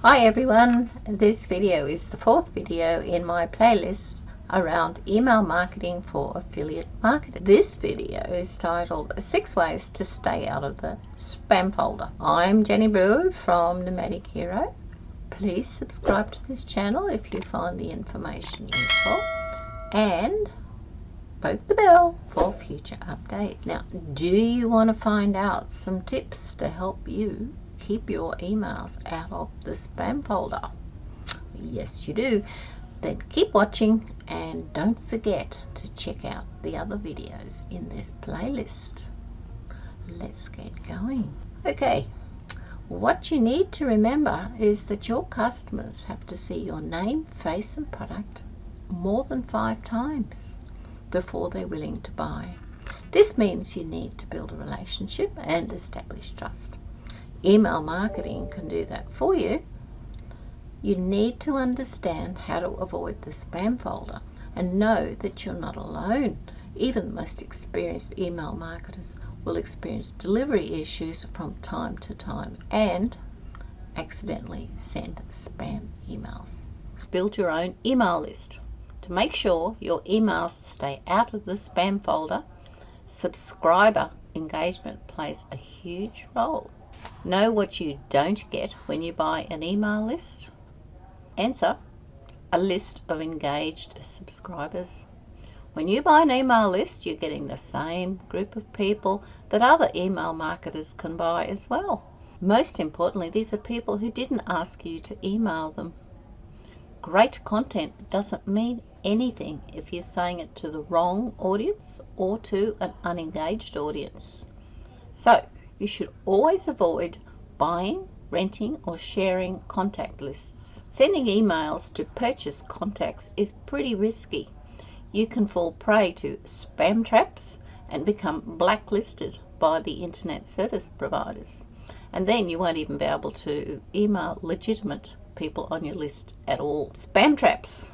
Hi everyone, this video is the fourth video in my playlist around email marketing for affiliate marketing. This video is titled 6 Ways to Stay Out of the Spam Folder. I'm Jenny Brewer from Nomadic Hero. Please subscribe to this channel if you find the information useful and poke the bell for future updates. Now, do you want to find out some tips to help you keep your emails out of the spam folder? Yes, you do. Then keep watching and don't forget to check out the other videos in this playlist. Let's get going. Okay, what you need to remember is that your customers have to see your name, face and product more than 5 times before they're willing to buy. This means you need to build a relationship and establish trust. Email marketing can do that for you. You need to understand how to avoid the spam folder and know that you're not alone. Even the most experienced email marketers will experience delivery issues from time to time and accidentally send spam emails. Build your own email list. To make sure your emails stay out of the spam folder, subscriber engagement plays a huge role. Know what you don't get when you buy an email list? Answer: a list of engaged subscribers. When you buy an email list, you're getting the same group of people that other email marketers can buy as well. Most importantly, these are people who didn't ask you to email them. Great content doesn't mean anything if you're saying it to the wrong audience or to an unengaged audience. So, you should always avoid buying, renting or sharing contact lists. Sending emails to purchase contacts is pretty risky. You can fall prey to spam traps and become blacklisted by the internet service providers. And then you won't even be able to email legitimate people on your list at all. Spam traps.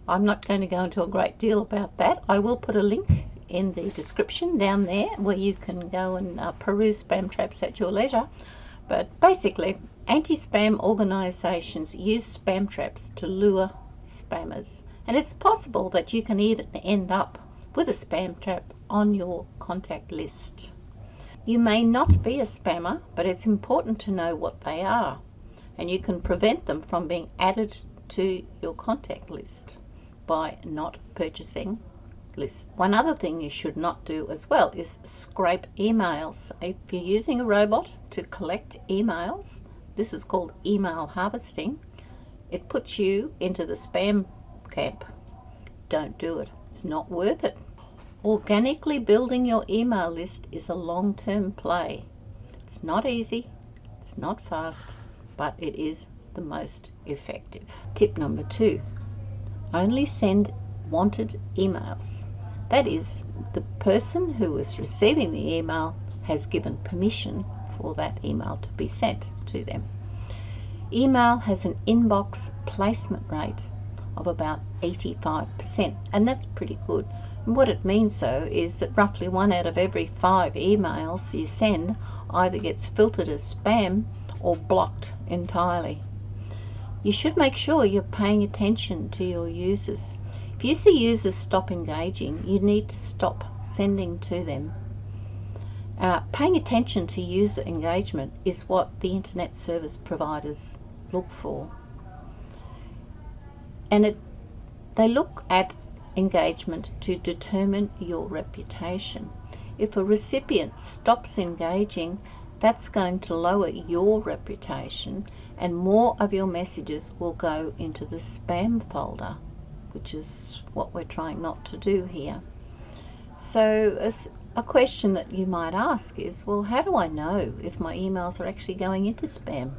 I'm not going to go into a great deal about that. I will put a link in the description down there where you can go and peruse spam traps at your leisure. But basically, anti-spam organizations use spam traps to lure spammers, and it's possible that you can even end up with a spam trap on your contact list. You may not be a spammer, but it's important to know what they are, and you can prevent them from being added to your contact list by not purchasing list. One other thing you should not do as well is scrape emails. If you're using a robot to collect emails, this is called email harvesting. It puts you into the spam camp. Don't do it. It's not worth it. Organically building your email list is a long-term play. It's not easy, it's not fast, but it is the most effective. Tip number 2, only send wanted emails. That is, the person who is receiving the email has given permission for that email to be sent to them. Email has an inbox placement rate of about 85%, and that's pretty good. And what it means though is that roughly 1 out of every 5 emails you send either gets filtered as spam or blocked entirely. You should make sure you're paying attention to your users. If you see users stop engaging, you need to stop sending to them. Paying attention to user engagement is what the internet service providers look for. And they look at engagement to determine your reputation. If a recipient stops engaging, that's going to lower your reputation and more of your messages will go into the spam folder, which is what we're trying not to do here. So a question that you might ask is, well, how do I know if my emails are actually going into spam?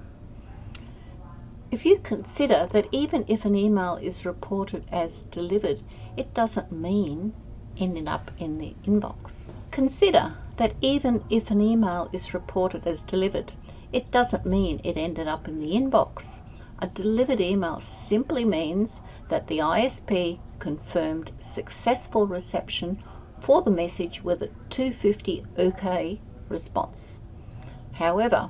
If you consider that even if an email is reported as delivered, it doesn't mean ending up in the inbox. Consider that even if an email is reported as delivered, it doesn't mean it ended up in the inbox. A delivered email simply means that the ISP confirmed successful reception for the message with a 250 OK response. However,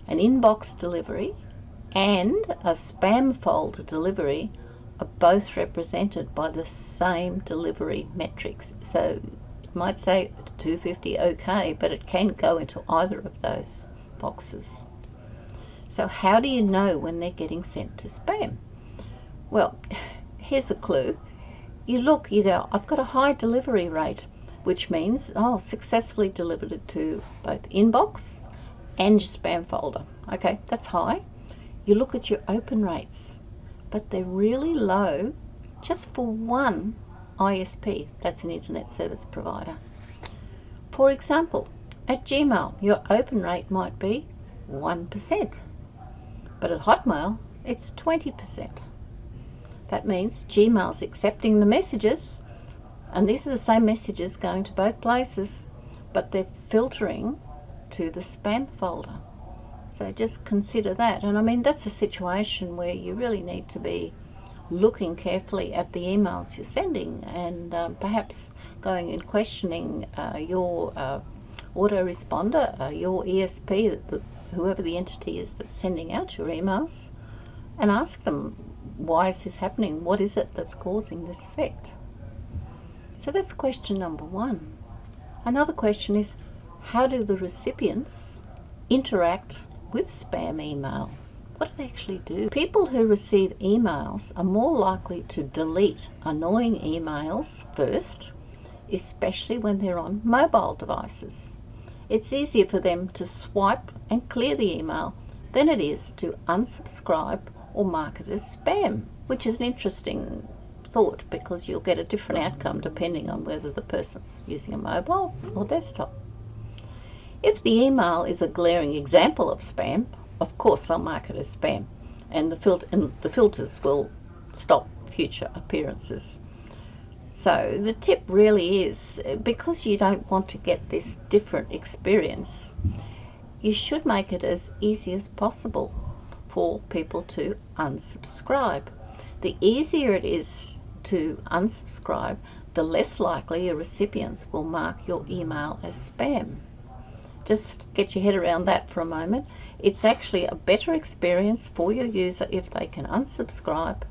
an inbox delivery and a spam folder delivery are both represented by the same delivery metrics. So it might say 250 OK, but it can go into either of those boxes. So how do you know when they're getting sent to spam? Well, here's a clue. You look, you go, I've got a high delivery rate, which means, oh, successfully delivered it to both inbox and your spam folder. Okay, that's high. You look at your open rates, but they're really low just for one ISP, that's an internet service provider. For example, at Gmail, your open rate might be 1%, but at Hotmail, it's 20%. That means Gmail's accepting the messages, and these are the same messages going to both places, but they're filtering to the spam folder. So just consider that. And I mean, that's a situation where you really need to be looking carefully at the emails you're sending, and perhaps going and questioning your autoresponder, your ESP, whoever the entity is that's sending out your emails, and ask them, why is this happening? What is it that's causing this effect? So that's question number one. Another question is, how do the recipients interact with spam email? What do they actually do? People who receive emails are more likely to delete annoying emails first, especially when they're on mobile devices. It's easier for them to swipe and clear the email than it is to unsubscribe or mark it as spam, which is an interesting thought, because you'll get a different outcome depending on whether the person's using a mobile or desktop. If the email is a glaring example of spam, of course they'll mark it as spam, and the filters will stop future appearances. So the tip really is, because you don't want to get this different experience, you should make it as easy as possible for people to unsubscribe. The easier it is to unsubscribe, the less likely your recipients will mark your email as spam. Just get your head around that for a moment. It's actually a better experience for your user if they can unsubscribe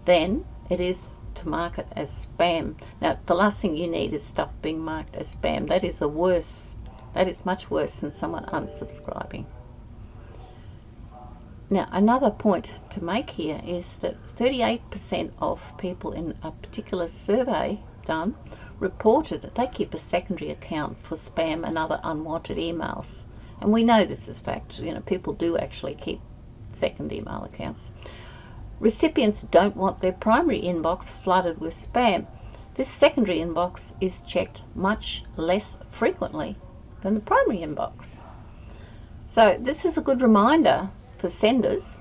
than it is to mark it as spam. Now, the last thing you need is stuff being marked as spam. That is much worse than someone unsubscribing. Now, another point to make here is that 38% of people in a particular survey done reported that they keep a secondary account for spam and other unwanted emails. And we know this is fact. You know, people do actually keep second email accounts. Recipients don't want their primary inbox flooded with spam. This secondary inbox is checked much less frequently than the primary inbox. So this is a good reminder for senders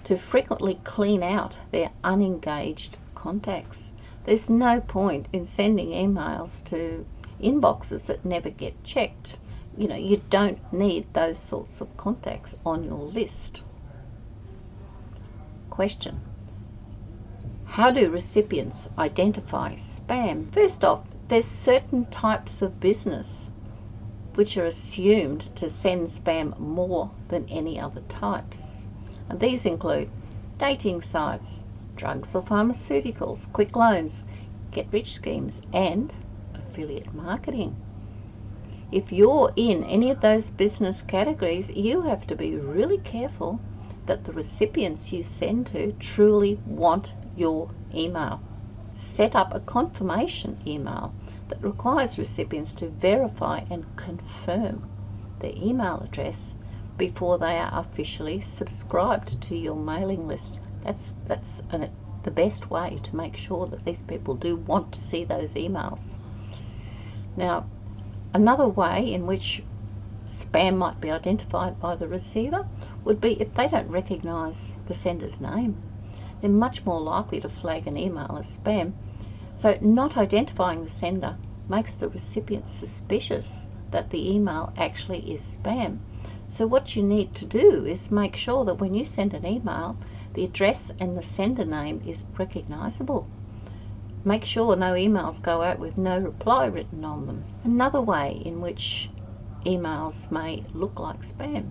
to frequently clean out their unengaged contacts. There's no point in sending emails to inboxes that never get checked. You know, you don't need those sorts of contacts on your list. Question: how do recipients identify spam? First off, there's certain types of business which are assumed to send spam more than any other types. And these include dating sites, drugs or pharmaceuticals, quick loans, get-rich schemes, and affiliate marketing. If you're in any of those business categories, you have to be really careful that the recipients you send to truly want your email. Set up a confirmation email that requires recipients to verify and confirm their email address before they are officially subscribed to your mailing list. That's the best way to make sure that these people do want to see those emails. Now, another way in which spam might be identified by the receiver would be if they don't recognize the sender's name. They're much more likely to flag an email as spam. So not identifying the sender makes the recipient suspicious that the email actually is spam. So what you need to do is make sure that when you send an email, the address and the sender name is recognizable. Make sure no emails go out with no reply written on them. Another way in which emails may look like spam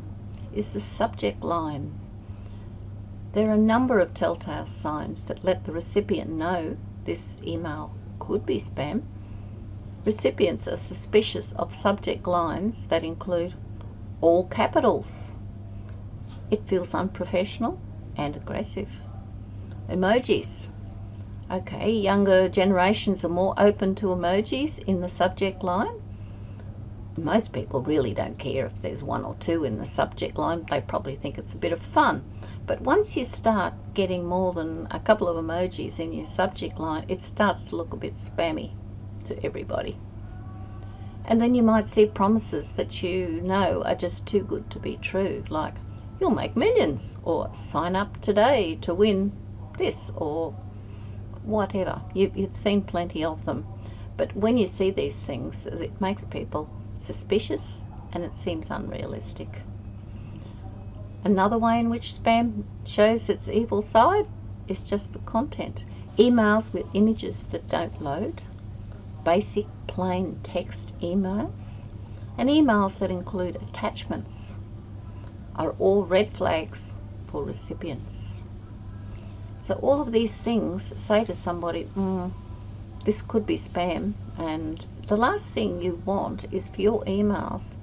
is the subject line. There are a number of telltale signs that let the recipient know this email could be spam. Recipients are suspicious of subject lines that include all capitals. It feels unprofessional and aggressive. Emojis. Okay, younger generations are more open to emojis in the subject line. Most people really don't care if there's one or two in the subject line. They probably think it's a bit of fun. But once you start getting more than a couple of emojis in your subject line, it starts to look a bit spammy to everybody. And then you might see promises that you know are just too good to be true, like you'll make millions, or sign up today to win this, or whatever. You've seen plenty of them. But when you see these things, it makes people suspicious and it seems unrealistic. Another way in which spam shows its evil side is just the content. Emails with images that don't load, basic plain text emails, and emails that include attachments are all red flags for recipients. So all of these things say to somebody, this could be spam, and the last thing you want is for your emails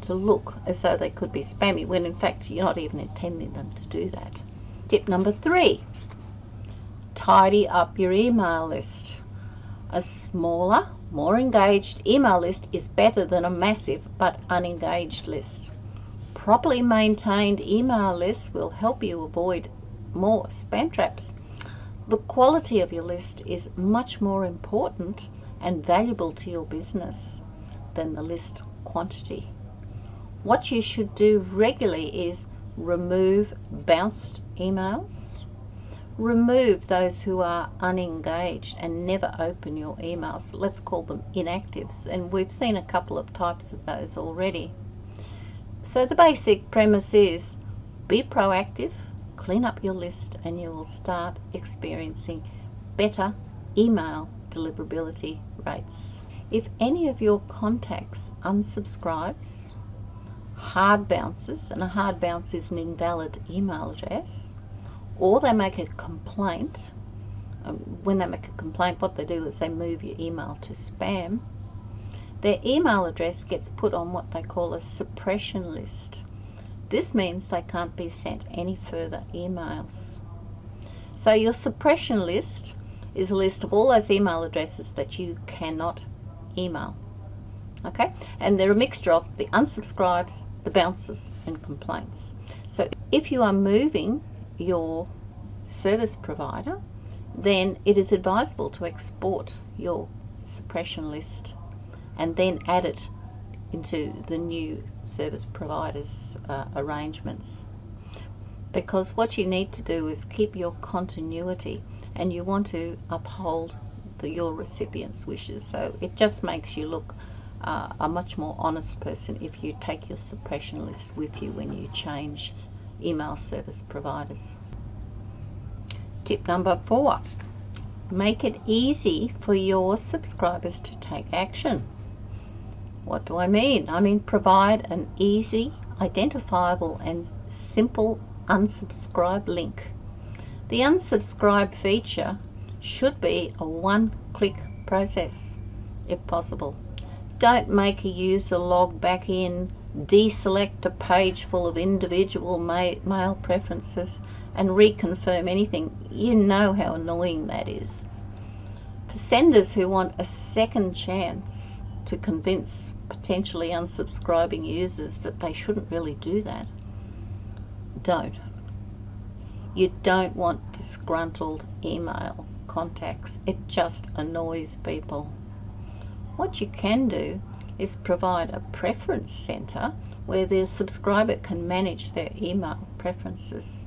to look as though they could be spammy, when in fact you're not even intending them to do that. Tip number 3, tidy up your email list. A smaller, more engaged email list is better than a massive but unengaged list. Properly maintained email lists will help you avoid more spam traps. The quality of your list is much more important and valuable to your business than the list quantity. What you should do regularly is remove bounced emails, remove those who are unengaged and never open your emails. Let's call them inactives, and we've seen a couple of types of those already. So the basic premise is be proactive, clean up your list, and you will start experiencing better email deliverability rates. If any of your contacts unsubscribes, hard bounces, and a hard bounce is an invalid email address, or they make a complaint, when they make a complaint, what they do is they move your email to spam, their email address gets put on what they call a suppression list. This means they can't be sent any further emails. So your suppression list is a list of all those email addresses that you cannot email. Okay, and they're a mixture of the unsubscribes, the bounces, and complaints. So if you are moving your service provider, then it is advisable to export your suppression list and then add it into the new service provider's arrangements. Because what you need to do is keep your continuity, and you want to uphold your recipient's wishes. So it just makes you look a much more honest person if you take your suppression list with you when you change email service providers. Tip number 4, make it easy for your subscribers to take action. What do I mean? I mean provide an easy, identifiable and simple unsubscribe link. The unsubscribe feature should be a one-click process if possible. Don't make a user log back in, deselect a page full of individual mail preferences and reconfirm anything. You know how annoying that is. For senders who want a second chance to convince potentially unsubscribing users that they shouldn't really do that, don't. You don't want disgruntled email contacts. It just annoys people. What you can do is provide a preference center where the subscriber can manage their email preferences.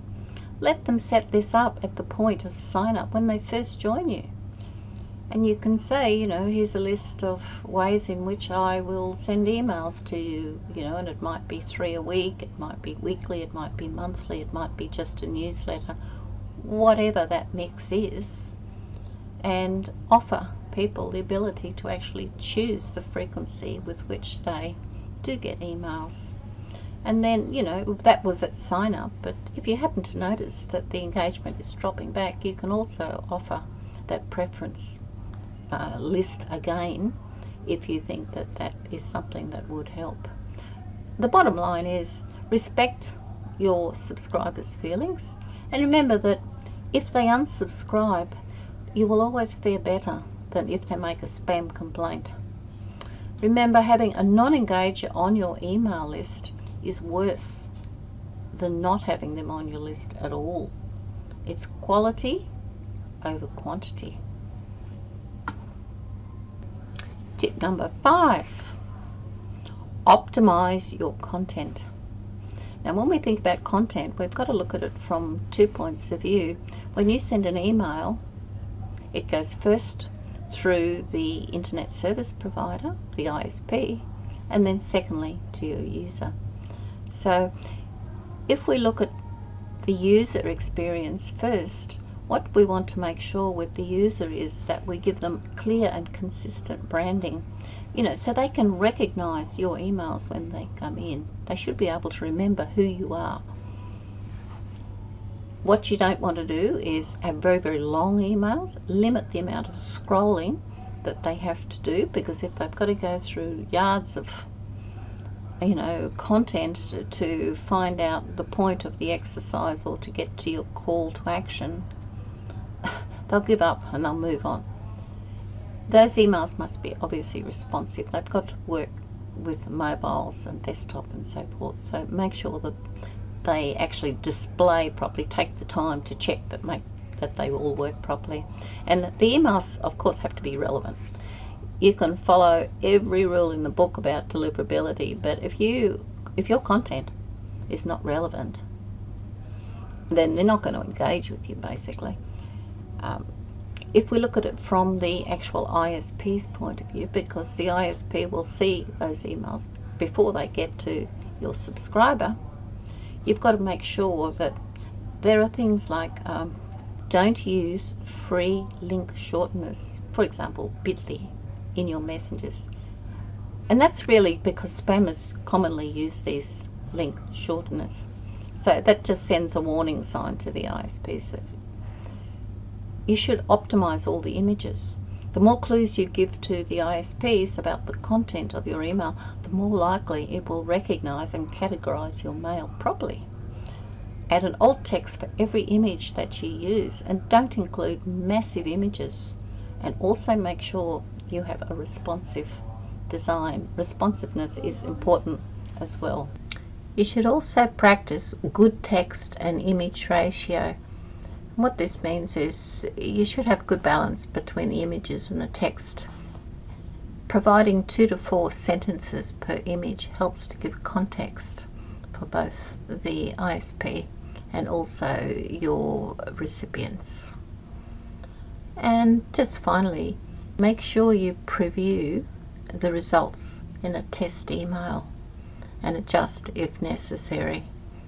Let them set this up at the point of sign up when they first join you. And you can say, you know, here's a list of ways in which I will send emails to you, you know, and it might be 3 a week, it might be weekly, it might be monthly, it might be just a newsletter, whatever that mix is, and offer people the ability to actually choose the frequency with which they do get emails. And then, you know, that was at sign up, but if you happen to notice that the engagement is dropping back, you can also offer that preference list again if you think that that is something that would help. The bottom line is respect your subscribers' feelings, and remember that if they unsubscribe, you will always fare better than if they make a spam complaint. Remember, having a non-engager on your email list is worse than not having them on your list at all. It's quality over quantity. Tip number 5, optimize your content. Now, when we think about content, we've got to look at it from 2 points of view. When you send an email, it goes first through the internet service provider, the ISP, and then secondly to your user. So if we look at the user experience first, what we want to make sure with the user is that we give them clear and consistent branding, you know, so they can recognize your emails when they come in. They should be able to remember who you are. What you don't want to do is have very, very long emails. Limit the amount of scrolling that they have to do, because if they've got to go through yards of, you know, content to find out the point of the exercise or to get to your call to action, they'll give up and they'll move on. Those emails must be obviously responsive. They've got to work with mobiles and desktop and so forth. So make sure that they actually display properly. Take the time to check that they all work properly. And the emails, of course, have to be relevant. You can follow every rule in the book about deliverability, but if your content is not relevant, then they're not going to engage with you, basically. If we look at it from the actual ISP's point of view, because the ISP will see those emails before they get to your subscriber, you've got to make sure that there are things like don't use free link shorteners, for example bit.ly, in your messages. And that's really because spammers commonly use these link shorteners. So that just sends a warning sign to the ISPs that you should optimize all the images. The more clues you give to the ISPs about the content of your email, the more likely it will recognize and categorize your mail properly. Add an alt text for every image that you use, and don't include massive images. And also make sure you have a responsive design. Responsiveness is important as well. You should also practice good text and image ratio. What this means is you should have good balance between the images and the text. Providing 2 to 4 sentences per image helps to give context for both the ISP and also your recipients. And just finally, make sure you preview the results in a test email and adjust if necessary.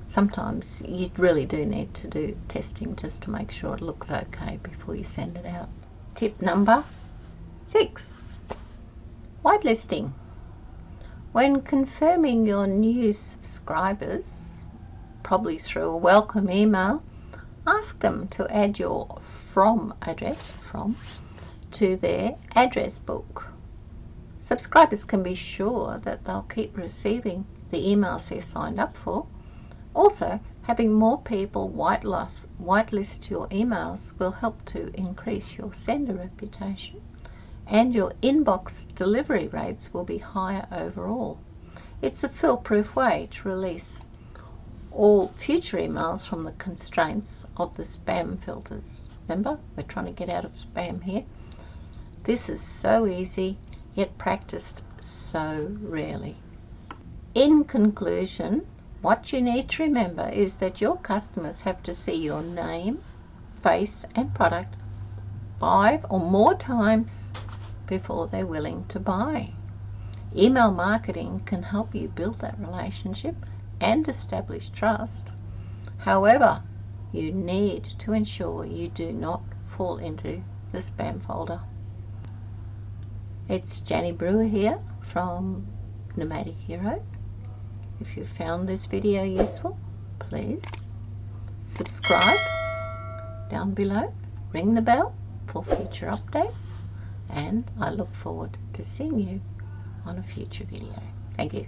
Sometimes you really do need to do testing just to make sure it looks okay before you send it out. Tip number 6, whitelisting. When confirming your new subscribers, probably through a welcome email, ask them to add your from address to their address book. Subscribers can be sure that they'll keep receiving the emails they're signed up for. Also, having more people whitelist your emails will help to increase your sender reputation, and your inbox delivery rates will be higher overall. It's a foolproof way to release all future emails from the constraints of the spam filters. Remember, we're trying to get out of spam here. This is so easy, yet practiced so rarely. In conclusion, what you need to remember is that your customers have to see your name, face and product 5 or more times before they're willing to buy. Email marketing can help you build that relationship and establish trust. However, you need to ensure you do not fall into the spam folder. It's Jenny Brewer here from Nomadic Hero. If you found this video useful, please subscribe down below, ring the bell for future updates, and I look forward to seeing you on a future video. Thank you.